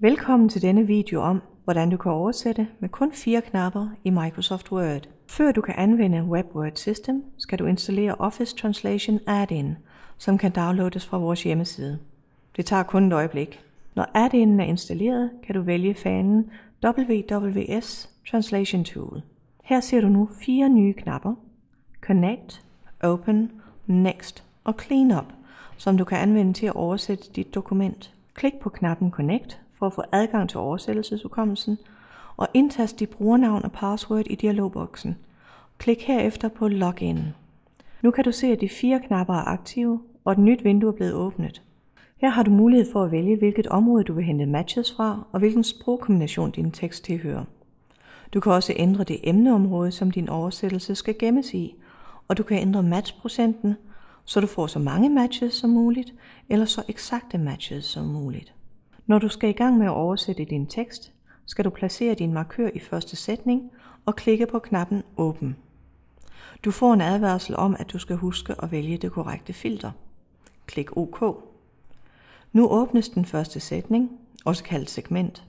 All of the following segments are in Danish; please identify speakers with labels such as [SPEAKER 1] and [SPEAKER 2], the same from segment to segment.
[SPEAKER 1] Velkommen til denne video om, hvordan du kan oversætte med kun 4 knapper i Microsoft Word. Før du kan anvende WebWord System, skal du installere Office Translation Add-in, som kan downloades fra vores hjemmeside. Det tager kun et øjeblik. Når add-innen er installeret, kan du vælge fanen WWS Translation Tool. Her ser du nu 4 nye knapper: Connect, Open, Next og Cleanup, som du kan anvende til at oversætte dit dokument. Klik på knappen Connect for at få adgang til oversættelseshukommelsen, og indtast dit brugernavn og password i dialogboksen. Klik herefter på Login. Nu kan du se, at de 4 knapper er aktive, og et nyt vindue er blevet åbnet. Her har du mulighed for at vælge, hvilket område du vil hente matches fra, og hvilken sprogkombination din tekst tilhører. Du kan også ændre det emneområde, som din oversættelse skal gemmes i, og du kan ændre matchprocenten, så du får så mange matches som muligt, eller så eksakte matches som muligt. Når du skal i gang med at oversætte din tekst, skal du placere din markør i første sætning og klikke på knappen Åbn. Du får en advarsel om, at du skal huske at vælge det korrekte filter. Klik OK. Nu åbnes den første sætning, også kaldet segment.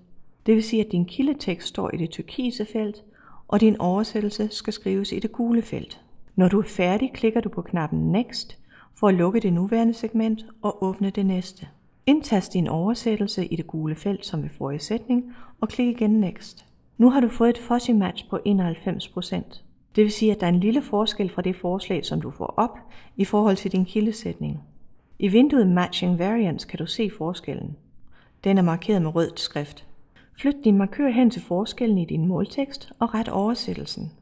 [SPEAKER 1] Det vil sige, at din kildetekst står i det turkise felt, og din oversættelse skal skrives i det gule felt. Når du er færdig, klikker du på knappen Next for at lukke det nuværende segment og åbne det næste. Indtast din oversættelse i det gule felt som ved forrige sætning og klik igen Next. Nu har du fået et fuzzy match på 91%. Det vil sige, at der er en lille forskel fra det forslag, som du får op i forhold til din kildesætning. I vinduet Matching Variants kan du se forskellen. Den er markeret med rød skrift. Flyt din markør hen til forskellen i din måltekst og ret oversættelsen.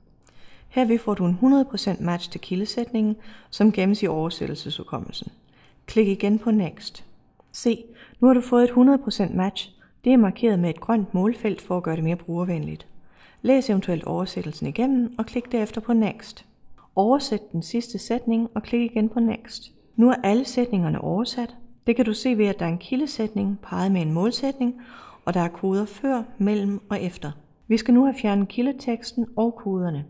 [SPEAKER 1] Herved får du en 100% match til kildesætningen, som gemmes i oversættelseshukommelsen. Klik igen på Next. Se, nu har du fået et 100% match. Det er markeret med et grønt målfelt for at gøre det mere brugervenligt. Læs eventuelt oversættelsen igennem og klik derefter på Next. Oversæt den sidste sætning og klik igen på Next. Nu er alle sætningerne oversat. Det kan du se ved, at der er en kildesætning parret med en målsætning, og der er koder før, mellem og efter. Vi skal nu have fjernet kildeteksten og koderne.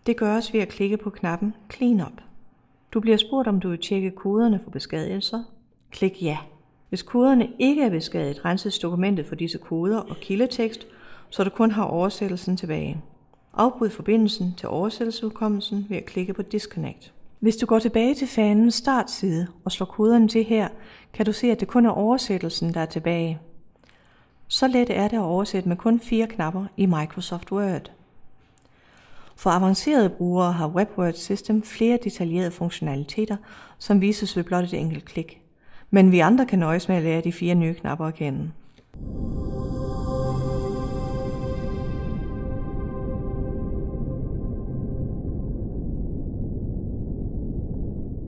[SPEAKER 1] Det gøres ved at klikke på knappen Cleanup. Du bliver spurgt, om du vil tjekke koderne for beskadigelser. Klik ja. Hvis koderne ikke er beskadiget, renses dokumentet for disse koder og kildetekst, så du kun har oversættelsen tilbage. Afbryd forbindelsen til oversættelseshukommelsen ved at klikke på Disconnect. Hvis du går tilbage til fanens startside og slår koderne til her, kan du se, at det kun er oversættelsen, der er tilbage. Så let er det at oversætte med kun 4 knapper i Microsoft Word. For avancerede brugere har WebWord System flere detaljerede funktionaliteter, som vises ved blot et enkelt klik. Men vi andre kan nøjes med at lære de 4 nye knapper at kende.